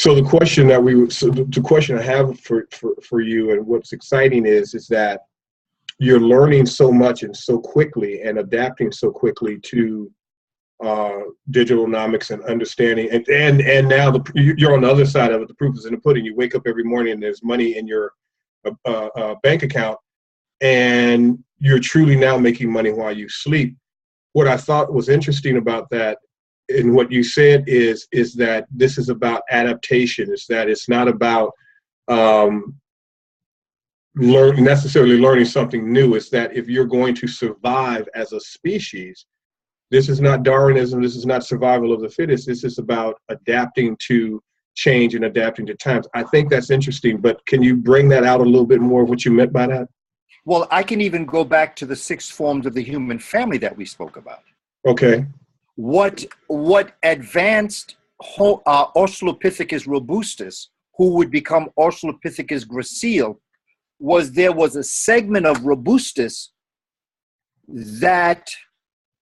So the question that the question I have for you, and what's exciting is that you're learning so much and so quickly and adapting so quickly to DigitalNomics and understanding, and now you're on the other side of it. The proof is in the pudding. You wake up every morning and there's money in your bank account, and you're truly now making money while you sleep. What I thought was interesting about that, and what you said, is that this is about adaptation. Is that it's not about necessarily learning something new. It's that if you're going to survive as a species, this is not Darwinism, this is not survival of the fittest, this is about adapting to change and adapting to times. I think that's interesting, but can you bring that out a little bit more of what you meant by that? Well, I can even go back to the 6 forms of the human family that we spoke about. Okay. What advanced Australopithecus robustus, who would become Australopithecus gracile, there was a segment of robustus that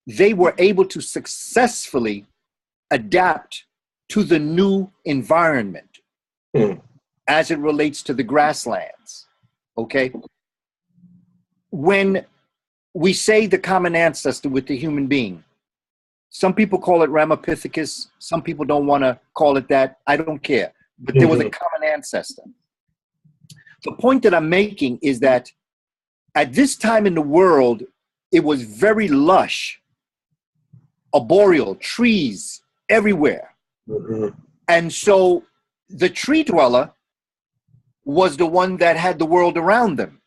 they were able to successfully adapt to the new environment as it relates to the grasslands. Okay? When we say the common ancestor with the human being, some people call it Ramapithecus, some people don't want to call it that. I don't care. But there was a common ancestor. The point that I'm making is that at this time in the world, it was very lush, arboreal, trees everywhere. And so the tree dweller was the one that had the world around them.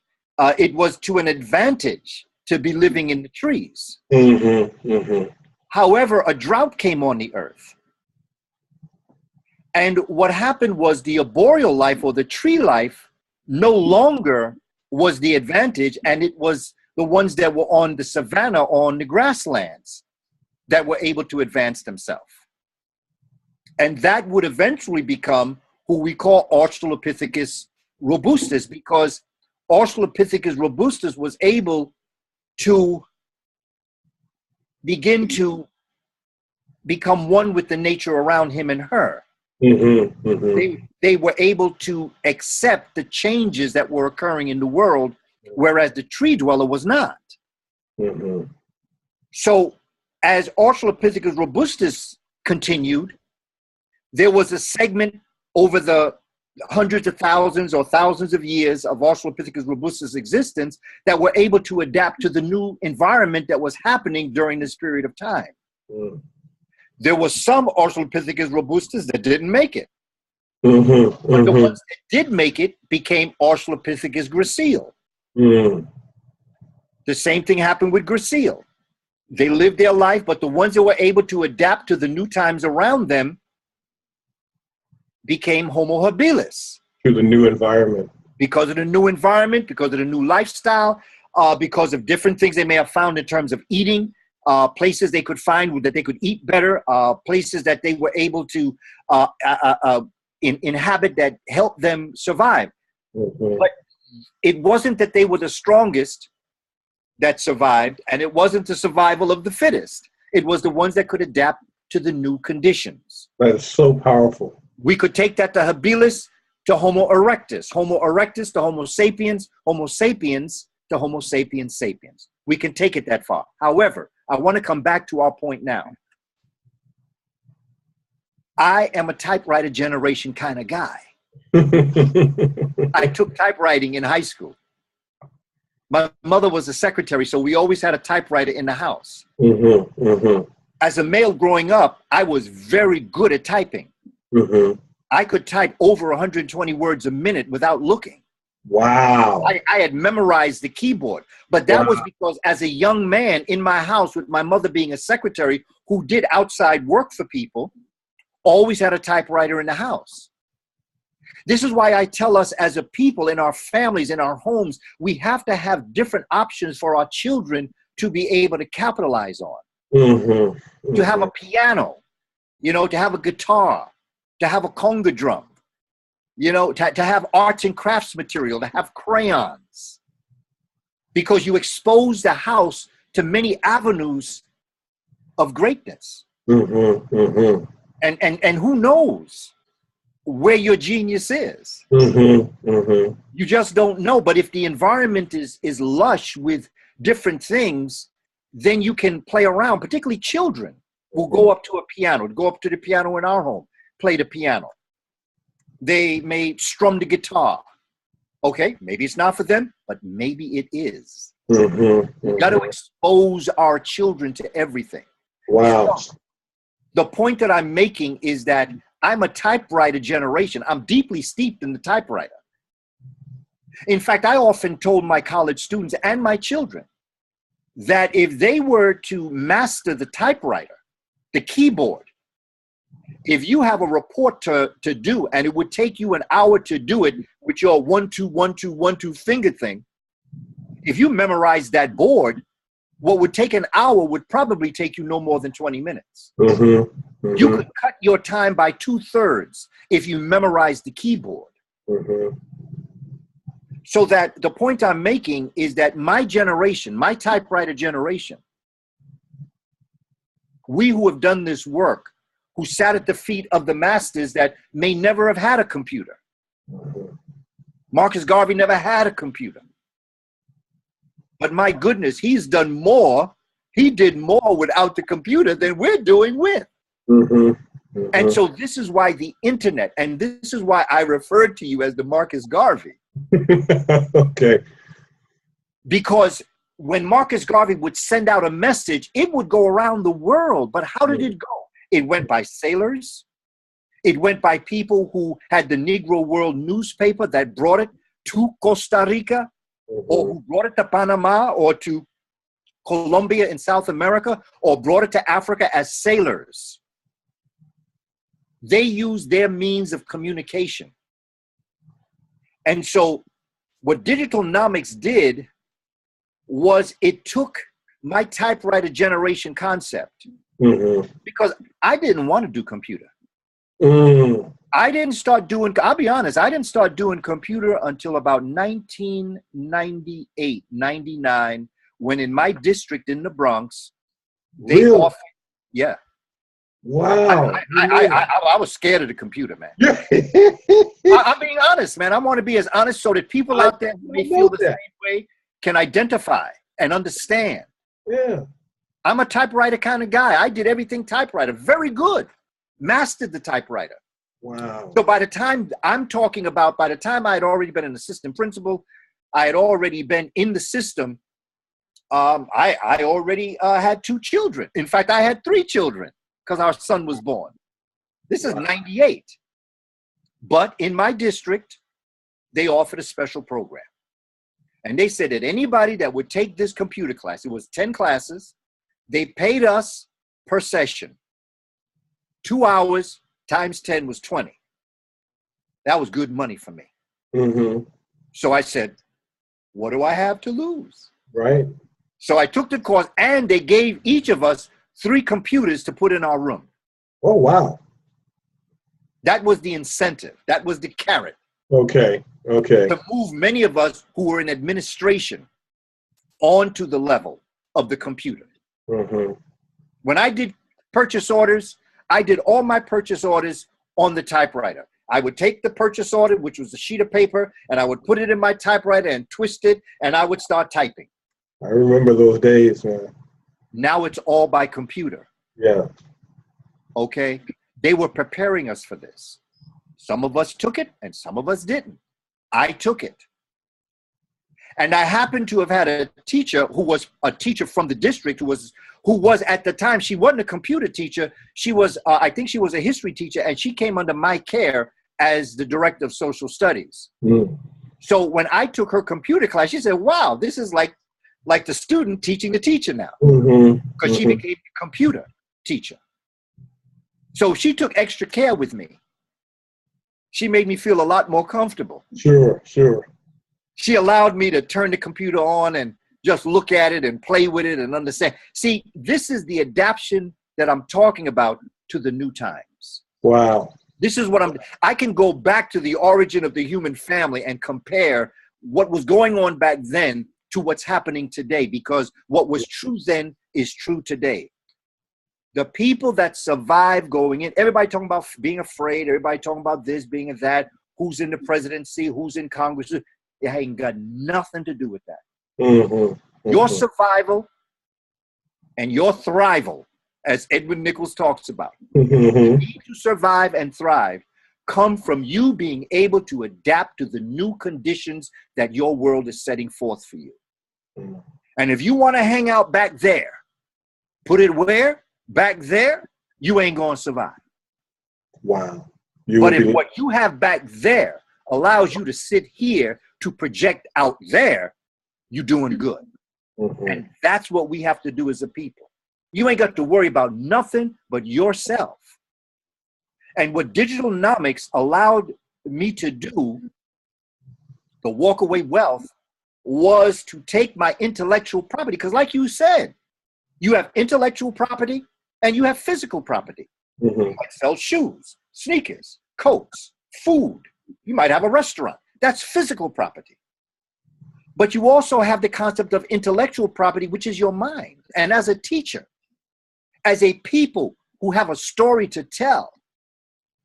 It was to an advantage to be living in the trees. However, a drought came on the earth. And what happened was the arboreal life, or the tree life, no longer was the advantage, and it was the ones that were on the savanna, on the grasslands, that were able to advance themselves. And that would eventually become who we call Australopithecus robustus, because Australopithecus robustus was able to begin to become one with the nature around him and her. They were able to accept the changes that were occurring in the world, whereas the tree dweller was not. So as Australopithecus robustus continued, there was a segment over the hundreds of thousands or thousands of years of Australopithecus robustus existence that were able to adapt to the new environment that was happening during this period of time. There was some Australopithecus robustus that didn't make it. But the ones that did make it became Australopithecus gracile. The same thing happened with gracile. They lived their life, but the ones that were able to adapt to the new times around them became Homo habilis. To the new environment. Because of the new environment, because of the new lifestyle, because of different things they may have found in terms of eating, places they could find that they could eat better, places that they were able to inhabit that helped them survive. But it wasn't that they were the strongest that survived, and it wasn't the survival of the fittest. It was the ones that could adapt to the new conditions. That's so powerful. We could take that to habilis, to Homo erectus to Homo sapiens to Homo sapiens sapiens. We can take it that far. However, I want to come back to our point now. I am a typewriter generation kind of guy. I took typewriting in high school. My mother was a secretary, so we always had a typewriter in the house. As a male growing up, I was very good at typing. I could type over 120 words a minute without looking. Wow. I had memorized the keyboard, but that was because as a young man in my house, with my mother being a secretary who did outside work for people, always had a typewriter in the house. This is why I tell us as a people, in our families, in our homes, we have to have different options for our children to be able to capitalize on. To have a piano, to have a guitar, to have a conga drum, to have arts and crafts material, to have crayons. Because you expose the house to many avenues of greatness. And who knows? where your genius is. You just don't know. But if the environment is lush with different things, then you can play around. Particularly children will go up to a piano, go up to the piano in our home, play the piano. They may strum the guitar. Okay, maybe it's not for them, but maybe it is. We've got to expose our children to everything. Wow. So, the point that I'm making is that I'm a typewriter generation. I'm deeply steeped in the typewriter. In fact, I often told my college students and my children that if they were to master the typewriter, the keyboard, if you have a report to do and it would take you an hour to do it with your 1 2 1 2 1 2 finger thing, if you memorize that board, what would take an hour would probably take you no more than 20 minutes. You could cut your time by 2/3 if you memorize the keyboard. So that the point I'm making is that my generation, my typewriter generation, we who have done this work, who sat at the feet of the masters that may never have had a computer. Marcus Garvey never had a computer. But my goodness, he's done more. He did more without the computer than we're doing with. And so this is why the internet, and this is why I referred to you as the Marcus Garvey. Okay. Because when Marcus Garvey would send out a message, it would go around the world. But how did it go? It went by sailors. It went by people who had the Negro World newspaper that brought it to Costa Rica, or who brought it to Panama or to Colombia in South America, or brought it to Africa as sailors. They used their means of communication. And so what DigitalNomics did was it took my typewriter generation concept, because I didn't want to do computer. I didn't start doing, I'll be honest, I didn't start doing computer until about 1998, 99, when in my district in the Bronx, they offered, yeah. Wow. I was scared of the computer, man. I'm being honest, man. I want to be as honest so that people out there who may feel the same way can identify and understand. Yeah. I'm a typewriter kind of guy. I did everything typewriter. Very good. Mastered the typewriter. Wow. So by the time I'm talking about, by the time I had already been an assistant principal, I had already been in the system. I already had 2 children. In fact, I had 3 children because our son was born. This is 98. But in my district, they offered a special program. And they said that anybody that would take this computer class, it was 10 classes, they paid us per session. 2 hours times 10 was 20. That was good money for me. So I said, what do I have to lose? Right. So I took the course, and they gave each of us 3 computers to put in our room. Oh, wow. That was the incentive. That was the carrot. Okay. Okay. To move many of us who were in administration onto the level of the computer. When I did purchase orders, I did all my purchase orders on the typewriter. I would take the purchase order, which was a sheet of paper, and I would put it in my typewriter and twist it, and I would start typing. I remember those days, man. Now it's all by computer. Yeah. Okay? They were preparing us for this. Some of us took it, and some of us didn't. I took it. And I happened to have had a teacher who was a teacher from the district who was at the time, she wasn't a computer teacher. She was, I think she was a history teacher, and she came under my care as the director of social studies. So when I took her computer class, she said, wow, this is like the student teaching the teacher now. Because she became a computer teacher. So she took extra care with me. She made me feel a lot more comfortable. Sure, sure. She allowed me to turn the computer on and just look at it and play with it and understand. See, this is the adaptation that I'm talking about to the new times. Wow. This is what I can go back to the origin of the human family and compare what was going on back then to what's happening today, because what was true then is true today. The people that survive going in, everybody talking about being afraid, everybody talking about this, being that, who's in the presidency, who's in Congress. It ain't got nothing to do with that. Your survival and your thrival, as Edwin Nichols talks about, you need to survive and thrive, come from you being able to adapt to the new conditions that your world is setting forth for you. And if you want to hang out back there, put it where? Back there, you ain't going to survive. Wow. But if what you have back there allows you to sit here to project out there, you're doing good. And that's what we have to do as a people. You ain't got to worry about nothing but yourself. And what DigitalNomics allowed me to do, the walkaway wealth, was to take my intellectual property. Because like you said, you have intellectual property and you have physical property. You might sell shoes, sneakers, coats, food. You might have a restaurant. That's physical property. But you also have the concept of intellectual property, which is your mind. And as a teacher, as a people who have a story to tell,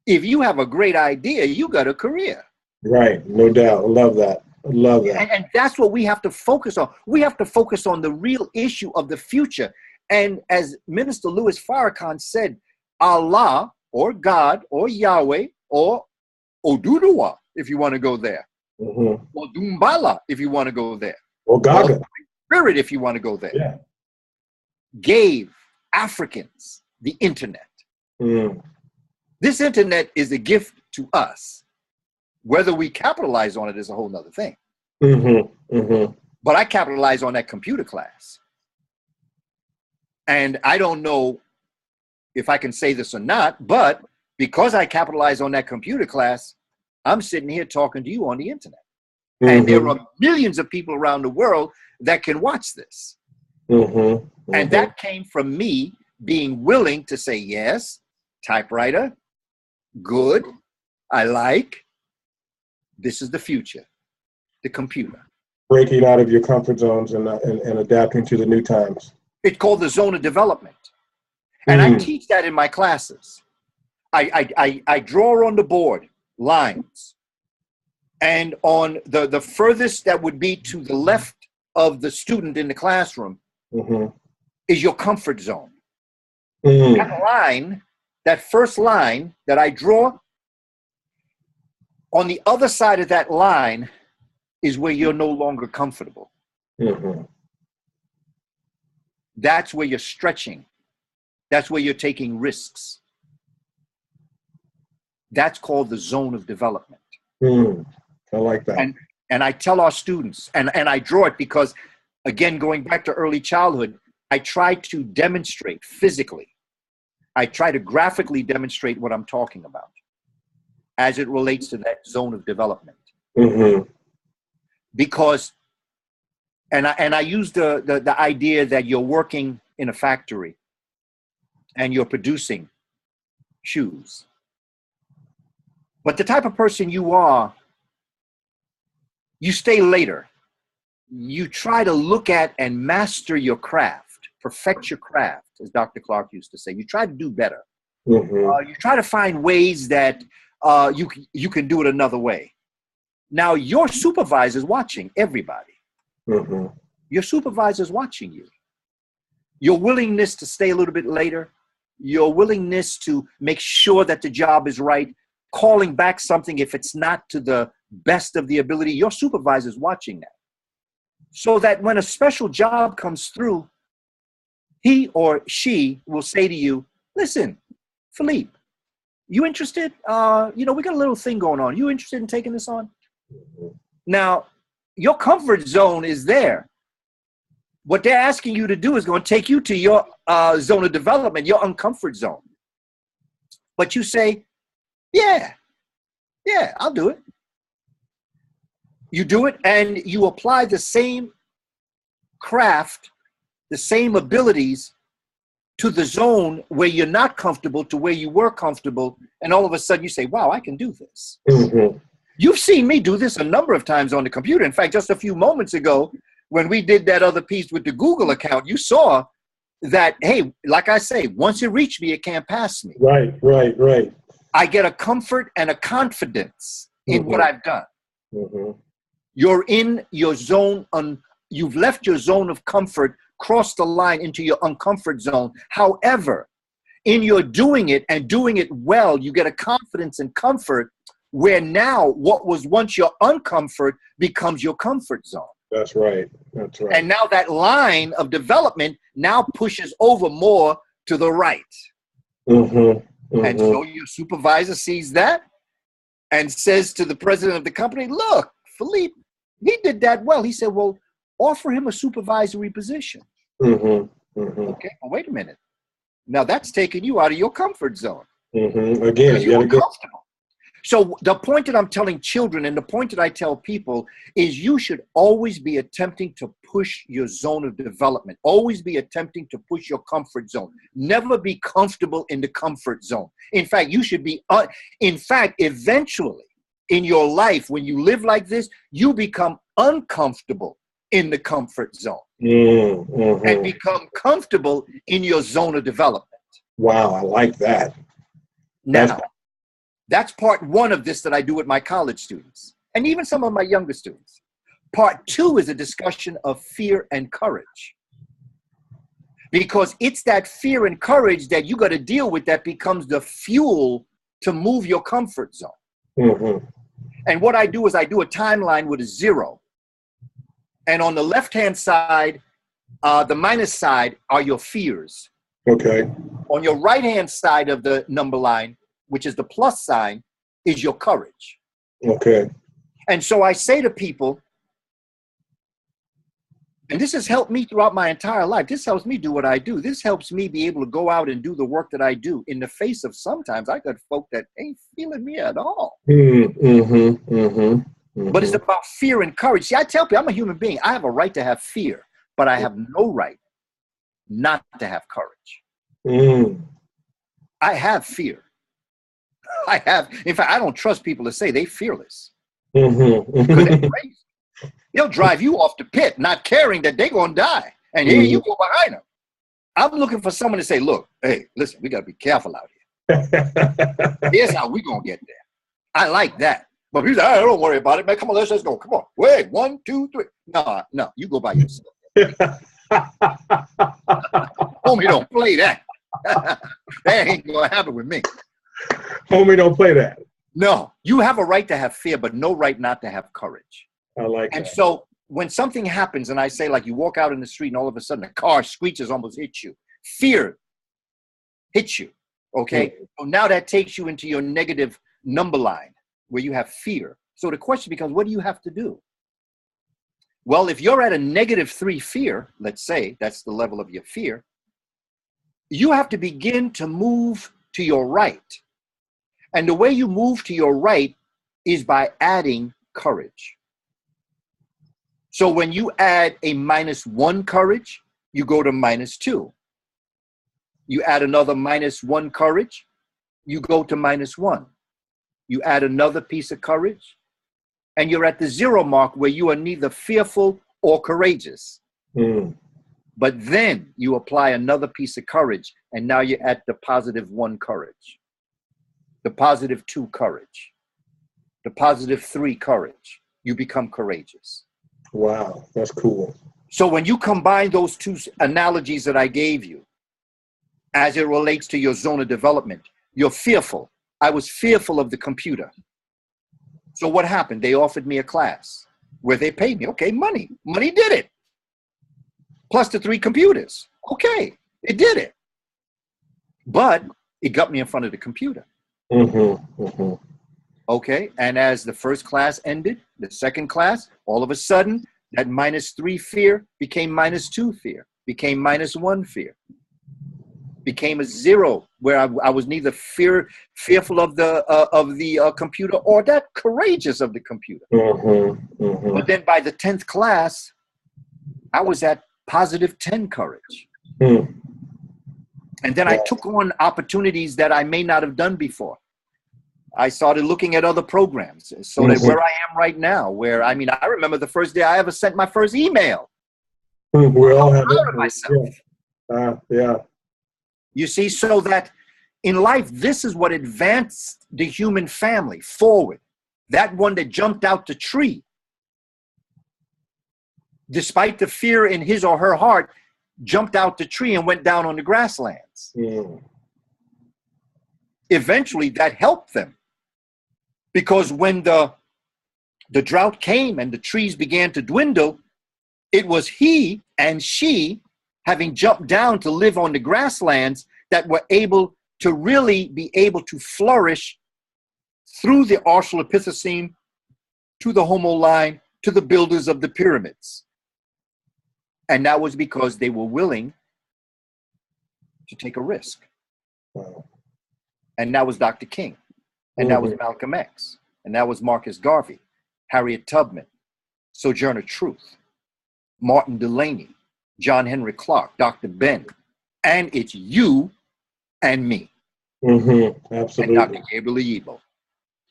if you have a great idea, you got a career. Right, no doubt. I love that. I love that. And that's what we have to focus on. We have to focus on the real issue of the future. And as Minister Louis Farrakhan said, Allah or God or Yahweh or Oduduwa, if you want to go there, or Dumbala, if you want to go there, or Gaga, or Spirit, if you want to go there, gave Africans the internet. This internet is a gift to us. Whether we capitalize on it is a whole nother thing. But I capitalize on that computer class. And I don't know if I can say this or not, but because I capitalize on that computer class, I'm sitting here talking to you on the internet. And there are millions of people around the world that can watch this. And that came from me being willing to say, yes, typewriter, good, I like, this is the future, the computer. Breaking out of your comfort zones and adapting to the new times. It's called the zone of development. And I teach that in my classes. I draw on the board lines. And on the furthest that would be to the left of the student in the classroom is your comfort zone. That line, that first line that I draw, on the other side of that line is where you're no longer comfortable. That's where you're stretching. That's where you're taking risks. That's called the zone of development. I like that. And I tell our students, and I draw it because, again, going back to early childhood, I try to demonstrate physically. I try to graphically demonstrate what I'm talking about as it relates to that zone of development. Because, and I use the idea that you're working in a factory and you're producing shoes. But the type of person you are, you stay later. You try to look at and master your craft, perfect your craft, as Dr. Clark used to say. You try to do better. You try to find ways that you can do it another way. Now, your supervisor's watching everybody. Your supervisor's watching you. Your willingness to stay a little bit later, your willingness to make sure that the job is right, calling back something if it's not to the best of the ability, your supervisor's watching that. So that when a special job comes through, he or she will say to you, listen, Philippe, you interested? We got a little thing going on. You interested in taking this on? Now, your comfort zone is there. What they're asking you to do is going to take you to your zone of development, your uncomfort zone. But you say, yeah, I'll do it. You do it and you apply the same craft, the same abilities to the zone where you're not comfortable to where you were comfortable. And all of a sudden you say, wow, I can do this. You've seen me do this a number of times on the computer. In fact, just a few moments ago, when we did that other piece with the Google account, you saw that, hey, like I say, once it reached me, it can't pass me. Right, right, right. I get a comfort and a confidence in what I've done. You're in your zone, you've left your zone of comfort, crossed the line into your uncomfort zone. However, in your doing it and doing it well, you get a confidence and comfort where now what was once your uncomfort becomes your comfort zone. That's right. That's right. And now that line of development now pushes over more to the right. And so your supervisor sees that and says to the president of the company, look, Philippe, he did that well. He said, well, offer him a supervisory position. Okay, well, wait a minute. Now that's taking you out of your comfort zone. Again, you're uncomfortable. So the point that I'm telling children and the point that I tell people is you should always be attempting to push your zone of development. Always be attempting to push your comfort zone. Never be comfortable in the comfort zone. In fact, you should be, eventually in your life, when you live like this, you become uncomfortable in the comfort zone and become comfortable in your zone of development. Wow, I like that. Now, that's part one of this that I do with my college students and even some of my younger students. Part two is a discussion of fear and courage. Because it's that fear and courage that you got to deal with that becomes the fuel to move your comfort zone. And what I do is I do a timeline with a 0. And on the left-hand side, the minus side are your fears. Okay. On your right-hand side of the number line, which is the plus sign, is your courage. Okay. And so I say to people, and this has helped me throughout my entire life. This helps me do what I do. This helps me be able to go out and do the work that I do in the face of sometimes I got folk that ain't feeling me at all. But it's about fear and courage. See, I tell people I'm a human being. I have a right to have fear, but I have no right not to have courage. I have fear. In fact, I don't trust people to say they fearless. Because they're crazy. They'll drive you off the pit, not caring that they're going to die. And here you go behind them. I'm looking for someone to say, look, hey, listen, we got to be careful out here. Here's how we going to get there. I like that. But people say, don't worry about it, man. Come on, let's just go. Come on. Wait, 1, 2, 3. No, you go by yourself. Homie, don't play that. That ain't going to happen with me. Homie, don't play that. No, you have a right to have fear, but no right not to have courage. I like that. And so when something happens and I say, like, you walk out in the street and all of a sudden a car screeches, almost hits you. Fear hits you, okay? So now that takes you into your negative number line where you have fear. So the question becomes, what do you have to do? Well, if you're at a -3 fear, let's say that's the level of your fear, you have to begin to move to your right. And the way you move to your right is by adding courage. So when you add a -1 courage, you go to -2. You add another -1 courage, you go to -1. You add another piece of courage, and you're at the 0 mark where you are neither fearful or courageous. But then you apply another piece of courage, and now you're at the +1 courage, the +2 courage, the +3 courage. You become courageous. Wow, that's cool. So when you combine those two analogies that I gave you, as it relates to your zone of development, you're fearful. I was fearful of the computer. So what happened? They offered me a class where they paid me. Okay, money. Money did it. Plus the 3 computers. Okay, it did it. But it got me in front of the computer. Okay, and as the first class ended, the second class, all of a sudden, that -3 fear became -2 fear, became -1 fear, became a 0, where I was neither fearful of the computer or that courageous of the computer. But then by the 10th class, I was at +10 courage. And then I took on opportunities that I may not have done before. I started looking at other programs, so that where I am right now, where, I mean, I remember the first day I ever sent my first email. We all have proud of myself. Yeah. You see, so that in life, this is what advanced the human family forward. That one that jumped out the tree, despite the fear in his or her heart, jumped out the tree and went down on the grasslands. Mm. Eventually, that helped them. Because when the drought came and the trees began to dwindle, it was he and she, having jumped down to live on the grasslands, that were able to really be able to flourish through the Australopithecine to the Homo line to the builders of the pyramids. And that was because they were willing to take a risk. Wow. And that was Dr. King. And that was Malcolm X. And that was Marcus Garvey, Harriet Tubman, Sojourner Truth, Martin Delaney, John Henry Clark, Dr. Ben. And it's you and me. Absolutely. And Dr. Gabriel Yibo.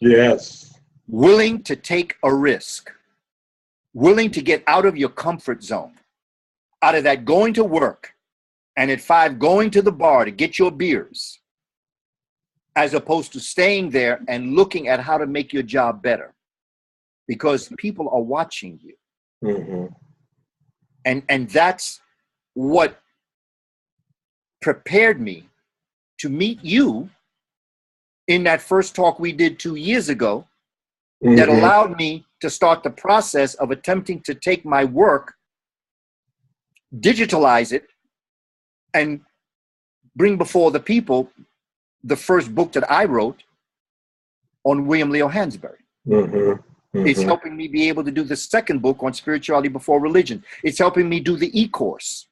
Yes. Willing to take a risk. Willing to get out of your comfort zone. Out of that going to work. And at 5 going to the bar to get your beers. As opposed to staying there and looking at how to make your job better. Because people are watching you. And that's what prepared me to meet you in that first talk we did 2 years ago, that allowed me to start the process of attempting to take my work, digitalize it, and bring before the people the first book that I wrote on William Leo Hansberry. It's helping me be able to do the second book on spirituality before religion. It's helping me do the e-course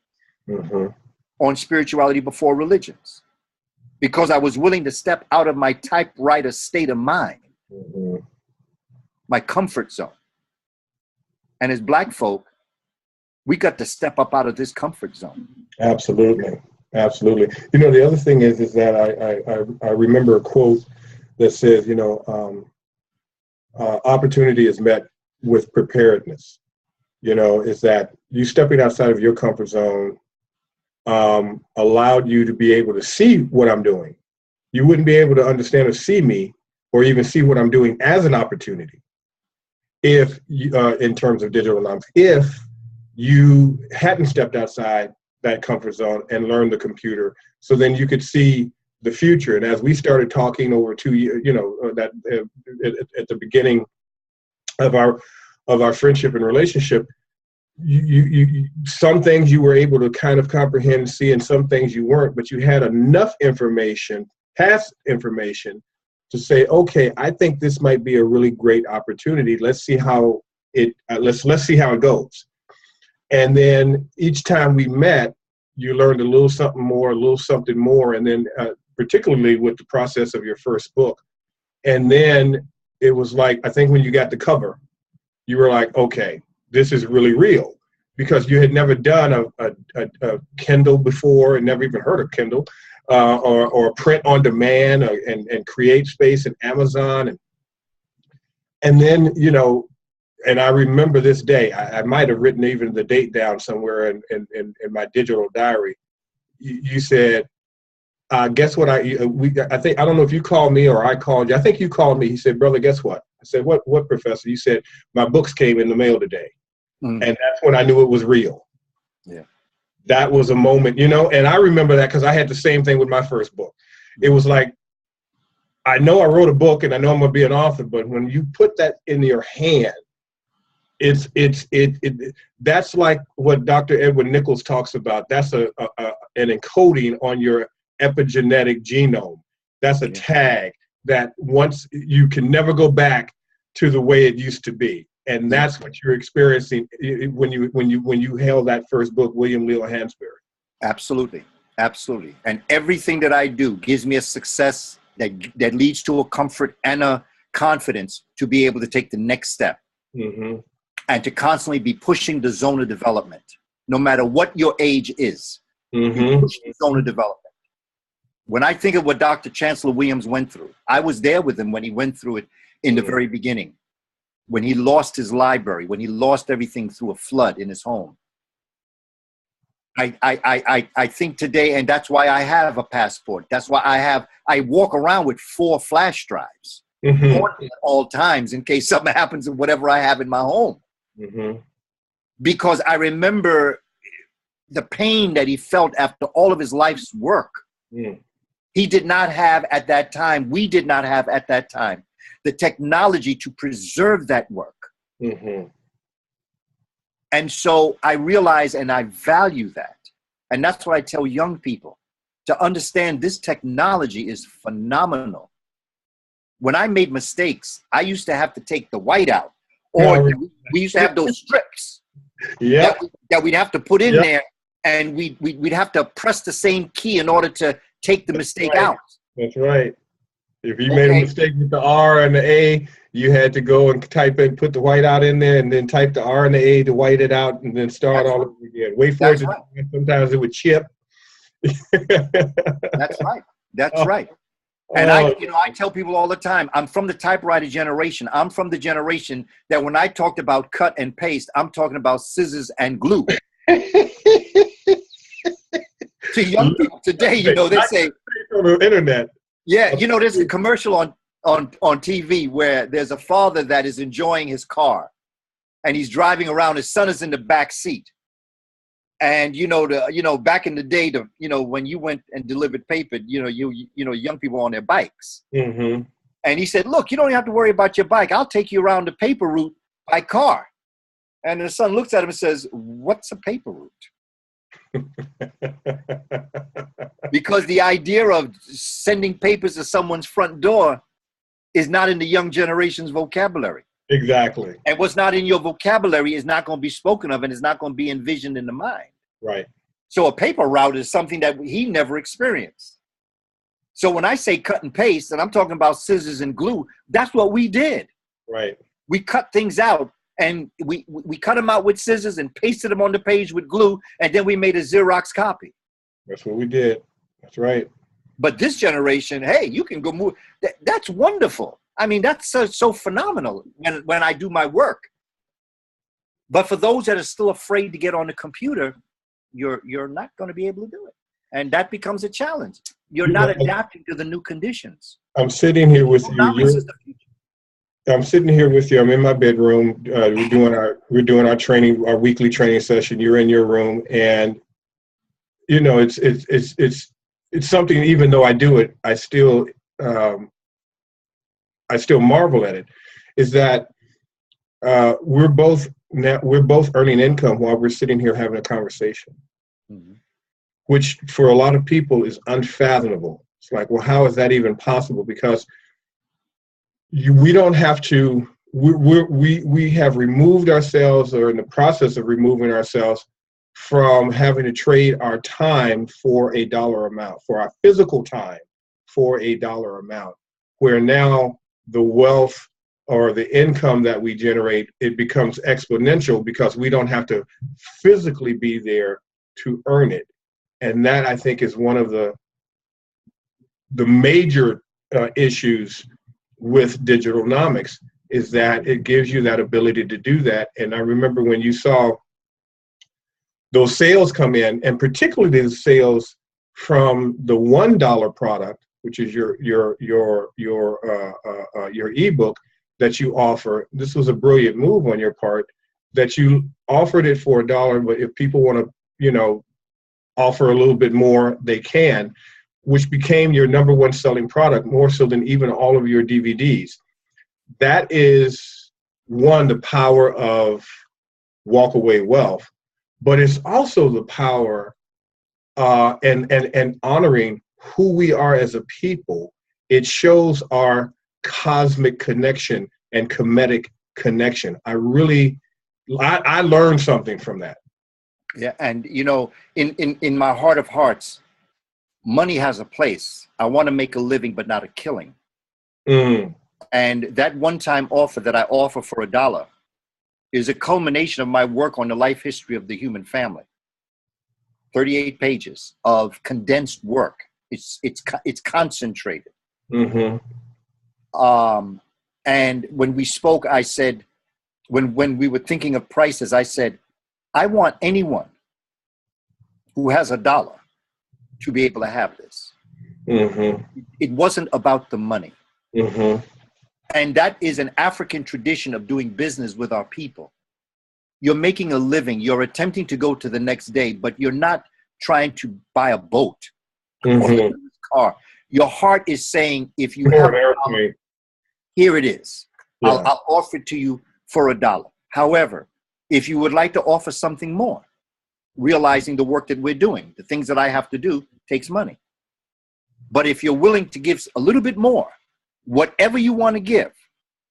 on spirituality before religions. Because I was willing to step out of my typewriter state of mind, my comfort zone. And as Black folk, we got to step up out of this comfort zone. Absolutely. Absolutely. You know, the other thing is that I remember a quote that says, you know, opportunity is met with preparedness. You know, is that you stepping outside of your comfort zone allowed you to be able to see what I'm doing. You wouldn't be able to understand or see me or even see what I'm doing as an opportunity if you, in terms of DigitalNomics, if you hadn't stepped outside that comfort zone and learned the computer, so then you could see the future. And as we started talking over 2 years, you know, that at the beginning of our friendship and relationship, you some things you were able to kind of comprehend and see, and some things you weren't, but you had enough information, past information, to say, okay, I think this might be a really great opportunity. Let's see how it let's see how it goes. And then each time we met, you learned a little something more, a little something more, and then particularly with the process of your first book. And then it was like, I think when you got the cover, you were like, okay, this is really real, because you had never done a Kindle before and never even heard of Kindle, or print on demand, and create space in Amazon. And then, you know, and I remember this day, I might have written even the date down somewhere in my digital diary. You said, guess what, I think, I don't know if you called me or I called you. I think you called me. He said, brother, guess what? I said, what, professor? You said, my books came in the mail today. And that's when I knew it was real. Yeah. That was a moment, you know, and I remember that because I had the same thing with my first book. It was like, I know I wrote a book and I know I'm going to be an author, but when you put that in your hand, that's like what Dr. Edward Nichols talks about. That's an encoding on your epigenetic genome. That's a tag that once you can never go back to the way it used to be. And that's what you're experiencing when you held that first book, William Leo Hansberry. Absolutely. Absolutely. And everything that I do gives me a success that leads to a comfort and a confidence to be able to take the next step. And to constantly be pushing the zone of development, no matter what your age is. You push the zone of development. When I think of what Dr. Chancellor Williams went through, I was there with him when he went through it in the very beginning, when he lost his library, when he lost everything through a flood in his home. I think today, and that's why I have a passport. That's why I walk around with 4 flash drives at all times in case something happens to whatever I have in my home. Because I remember the pain that he felt after all of his life's work. He did not have at that time, we did not have at that time, the technology to preserve that work. And so I realize and I value that. And that's what I tell young people, to understand this technology is phenomenal. When I made mistakes, I used to have to take the white out, or we used to have those strips that we'd have to put in there, and we'd have to press the same key in order to take the mistake out. That's right. If you made a mistake with the R and the A, you had to go and type in, put the white out in there, and then type the R and the A to white it out, and then start all over again. Wait for it to sometimes it would chip. That's right. That's right. And I tell people all the time, I'm from the typewriter generation. I'm from the generation that when I talked about cut and paste, I'm talking about scissors and glue. To young people today, they say on the internet. Yeah, there's a commercial on TV where there's a father that is enjoying his car, and he's driving around. His son is in the back seat, and back in the day, when you went and delivered paper, young people on their bikes, and he said, "Look, you don't have to worry about your bike. I'll take you around the paper route by car." And the son looks at him and says, "What's a paper route?" Because the idea of sending papers to someone's front door is not in the young generation's vocabulary. Exactly. And what's not in your vocabulary is not going to be spoken of, and is not going to be envisioned in the mind. Right. So a paper route is something that he never experienced. So when I say cut and paste, and I'm talking about scissors and glue, that's what we did. Right. We cut things out. And we cut them out with scissors and pasted them on the page with glue, and then we made a Xerox copy. That's what we did. That's right. But this generation, hey, you can go move. That's wonderful. I mean, that's so phenomenal when I do my work. But for those that are still afraid to get on the computer, you're not going to be able to do it. And that becomes a challenge. You're not adapting to the new conditions. I'm sitting here with you. I'm sitting here with you. I'm in my bedroom. We're doing our training, our weekly training session. You're in your room, and it's something. Even though I do it, I still marvel at it. Is that we're both earning income while we're sitting here having a conversation, which for a lot of people is unfathomable. It's like, well, how is that even possible? Because we don't have to, we have removed ourselves, or in the process of removing ourselves from having to trade our time for a dollar amount, for our physical time for a dollar amount, where now the wealth or the income that we generate, it becomes exponential because we don't have to physically be there to earn it. And that, I think, is one of the major issues with DigitalNomics, is that it gives you that ability to do that. And I remember when you saw those sales come in, and particularly the sales from the $1 product, which is your ebook that you offer. This was a brilliant move on your part, that you offered it for $1, but if people want to, offer a little bit more, they can, which became your #1 selling product, more so than even all of your DVDs. That is, one, the power of walkaway wealth, but it's also the power and honoring who we are as a people. It shows our cosmic connection and comedic connection. I learned something from that. Yeah, and in my heart of hearts, money has a place. I want to make a living, but not a killing. And that one-time offer that I offer for $1 is a culmination of my work on the life history of the human family. 38 pages of condensed work. It's concentrated. And when we spoke, I said, when we were thinking of prices, I said, I want anyone who has a dollar to be able to have this. It wasn't about the money. And that is an African tradition of doing business with our people. You're making a living. You're attempting to go to the next day, but you're not trying to buy a boat or a car. Your heart is saying, if you have $1, here it is. Yeah. I'll offer it to you for $1. However, if you would like to offer something more, realizing the work that we're doing, the things that I have to do takes money. But if you're willing to give a little bit more, whatever you want to give,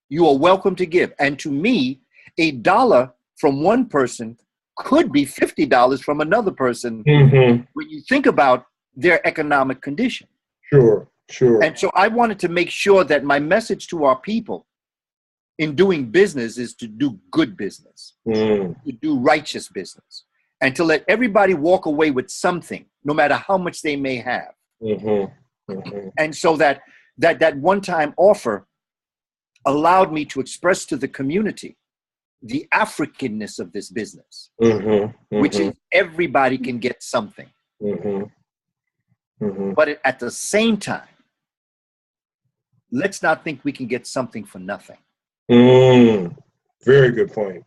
you are welcome to give. And to me, $1 from one person could be $50 from another person when you think about their economic condition. Sure, sure. And so I wanted to make sure that my message to our people in doing business is to do good business, to do righteous business, and to let everybody walk away with something, no matter how much they may have. And so that one-time offer allowed me to express to the community the Africanness of this business, which is everybody can get something. But at the same time, let's not think we can get something for nothing. Very good point.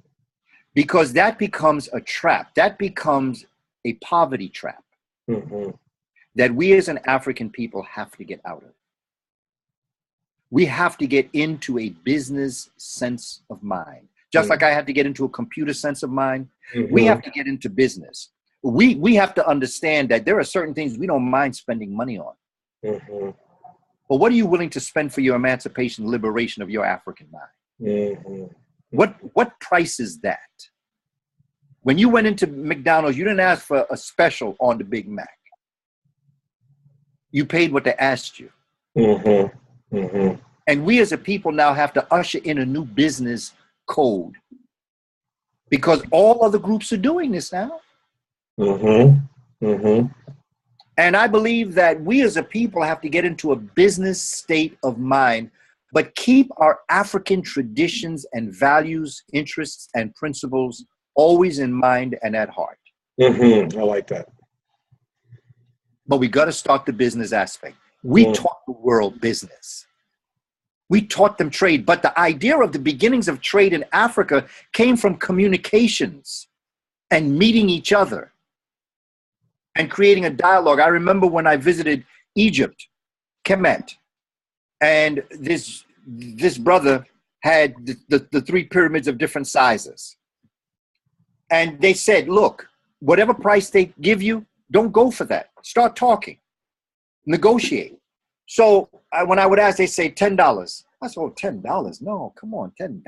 Because that becomes a trap. That becomes a poverty trap that we as an African people have to get out of. We have to get into a business sense of mind. Just like I had to get into a computer sense of mind, we have to get into business. We have to understand that there are certain things we don't mind spending money on. But what are you willing to spend for your emancipation, liberation of your African mind? What price is that? When you went into McDonald's, you didn't ask for a special on the Big Mac. You paid what they asked you. And we as a people now have to usher in a new business code, because all other groups are doing this now. And I believe that we as a people have to get into a business state of mind, but keep our African traditions and values, interests, and principles always in mind and at heart. I like that. But we got to start the business aspect. We taught the world business. We taught them trade, but the idea of the beginnings of trade in Africa came from communications and meeting each other and creating a dialogue. I remember when I visited Egypt, Kemet, and this brother had the 3 pyramids of different sizes. And they said, look, whatever price they give you, don't go for that. Start talking, negotiate. So when I would ask, they say $10. I said, oh, $10? No, come on, $10.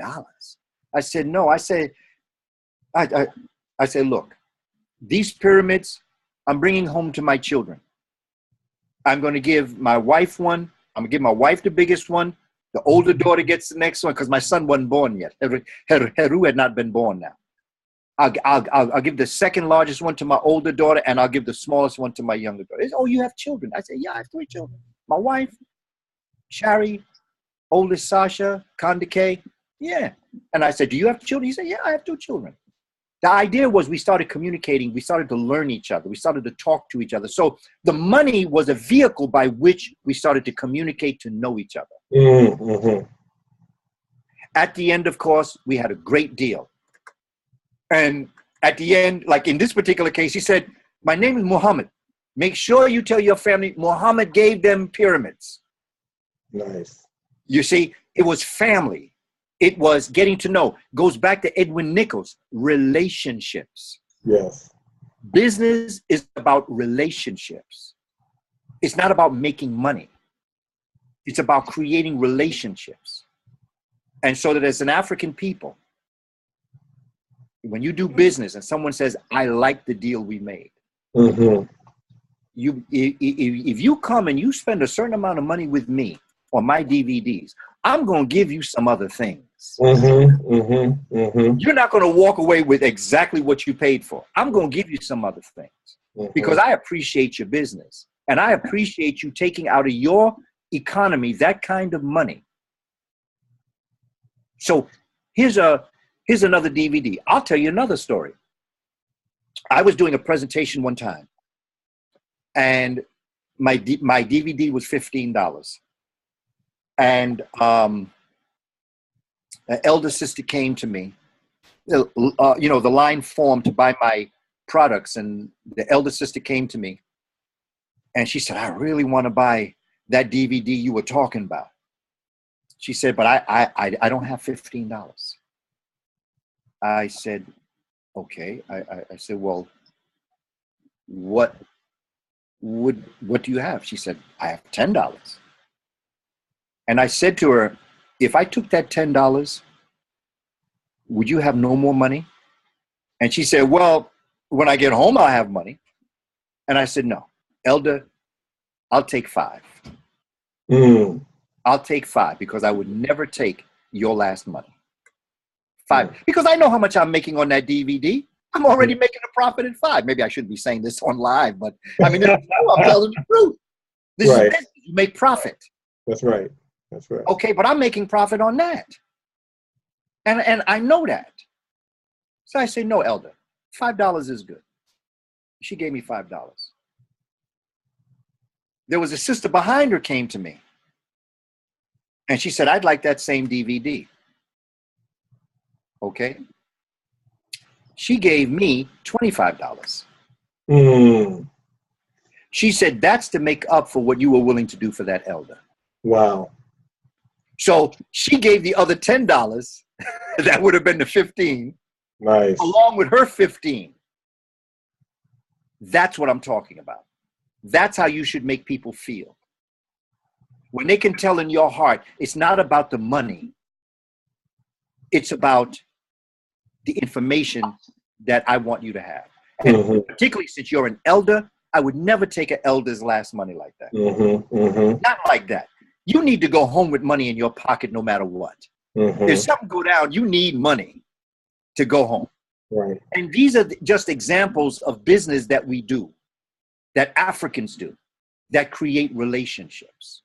I said, no. I said, look, these pyramids, I'm bringing home to my children. I'm going to give my wife one. I'm going to give my wife the biggest one. The older daughter gets the next one because my son wasn't born yet. Heru had not been born now. I'll give the second largest one to my older daughter, and I'll give the smallest one to my younger daughter. Said, oh, you have children? I said, yeah, I have 3 children. My wife, Shari, oldest Sasha, Kandake. Yeah. And I said, do you have children? He said, yeah, I have 2 children. The idea was we started communicating. We started to learn each other. We started to talk to each other. So the money was a vehicle by which we started to communicate, to know each other. At the end, of course, we had a great deal. And at the end, like in this particular case, he said, my name is Muhammad. Make sure you tell your family Muhammad gave them pyramids. Nice. You see, it was family. It was getting to know. Goes back to Edwin Nichols, relationships. Yes. Business is about relationships. It's not about making money. It's about creating relationships. And so that as an African people, when you do business and someone says, I like the deal we made, if you come and you spend a certain amount of money with me on my DVDs, I'm going to give you some other things. You're not going to walk away with exactly what you paid for. I'm going to give you some other things because I appreciate your business and I appreciate you taking out of your economy that kind of money. So here's another DVD. I'll tell you another story. I was doing a presentation one time and my DVD was $15. And an elder sister came to me. The line formed to buy my products, and the elder sister came to me, and she said, "I really want to buy that DVD you were talking about." She said, "But I don't have $15." I said, "Okay." I said, "Well, what do you have?" She said, "I have $10." And I said to her, "If I took that $10, would you have no more money?" And she said, "Well, when I get home, I'll have money." And I said, "No, Elder, I'll take $5. I'll take $5 because I would never take your last money. $5, because I know how much I'm making on that DVD. I'm already making a profit at $5. Maybe I shouldn't be saying this on live, but I mean, I'm telling the truth. This is business. You make profit. That's right. That's right. Okay, but I'm making profit on that. And I know that. So I say, "No, Elder, $5 is good." She gave me $5. There was a sister behind her came to me. And she said, "I'd like that same DVD." Okay. She gave me $25. She said, "That's to make up for what you were willing to do for that elder." Wow. So she gave the other $10. That would have been the 15. Nice. Along with her 15. That's what I'm talking about. That's how you should make people feel. When they can tell in your heart, it's not about the money. It's about the information that I want you to have. And particularly since you're an elder, I would never take an elder's last money like that. Not like that. You need to go home with money in your pocket no matter what. If something go down, you need money to go home. Right. And these are just examples of business that we do, that Africans do, that create relationships.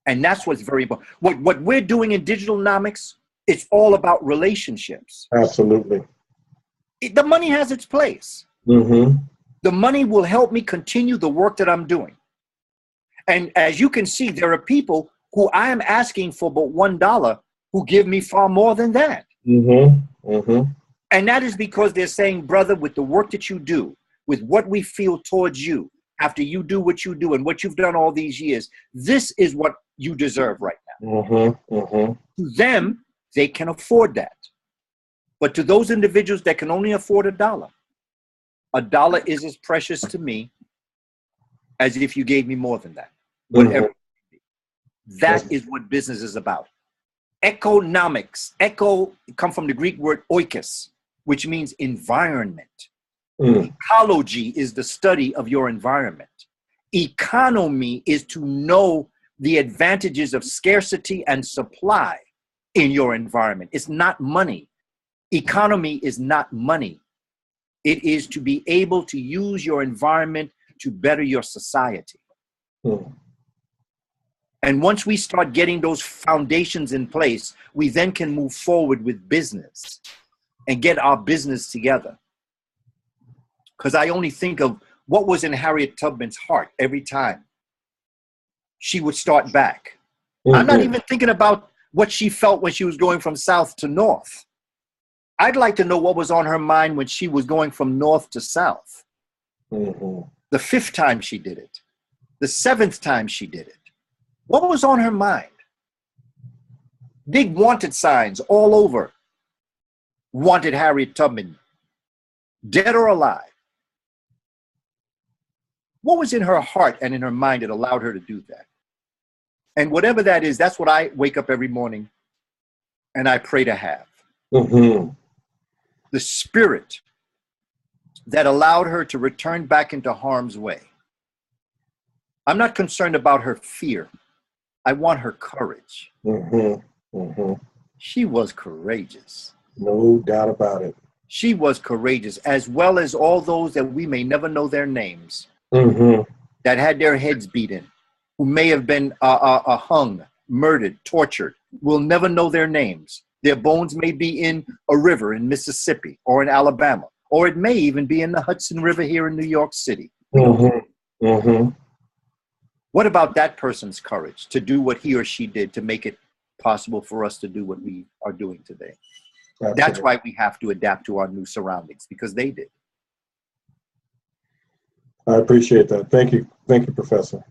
And that's what's very important. What we're doing in DigitalNomics, it's all about relationships. Absolutely. The money has its place. The money will help me continue the work that I'm doing. And as you can see, there are people who I am asking for but $1 who give me far more than that. And that is because they're saying, "Brother, with the work that you do, with what we feel towards you, after you do what you do and what you've done all these years, this is what you deserve right now." To them, they can afford that. But to those individuals that can only afford a dollar is as precious to me as if you gave me more than that. Whatever. That is what business is about. Economics. Eco come from the Greek word oikos, which means environment. Ecology is the study of your environment. Economy is to know the advantages of scarcity and supply in your environment. It's not money. Economy is not money. It is to be able to use your environment to better your society. And once we start getting those foundations in place, we then can move forward with business and get our business together. Because I only think of what was in Harriet Tubman's heart every time she would start back. I'm not even thinking about what she felt when she was going from south to north. I'd like to know what was on her mind when she was going from north to south. The 5th time she did it. The 7th time she did it. What was on her mind? Big wanted signs all over. Wanted Harriet Tubman, dead or alive. What was in her heart and in her mind that allowed her to do that? And whatever that is, that's what I wake up every morning and I pray to have. The spirit that allowed her to return back into harm's way. I'm not concerned about her fear. I want her courage. She was courageous. No doubt about it. She was courageous, as well as all those that we may never know their names, that had their heads beaten, who may have been hung, murdered, tortured. We'll never know their names. Their bones may be in a river in Mississippi or in Alabama, or it may even be in the Hudson River here in New York City. Mm-hmm. What about that person's courage to do what he or she did to make it possible for us to do what we are doing today? Absolutely. That's why we have to adapt to our new surroundings, because they did. I appreciate that. Thank you. Thank you, Professor.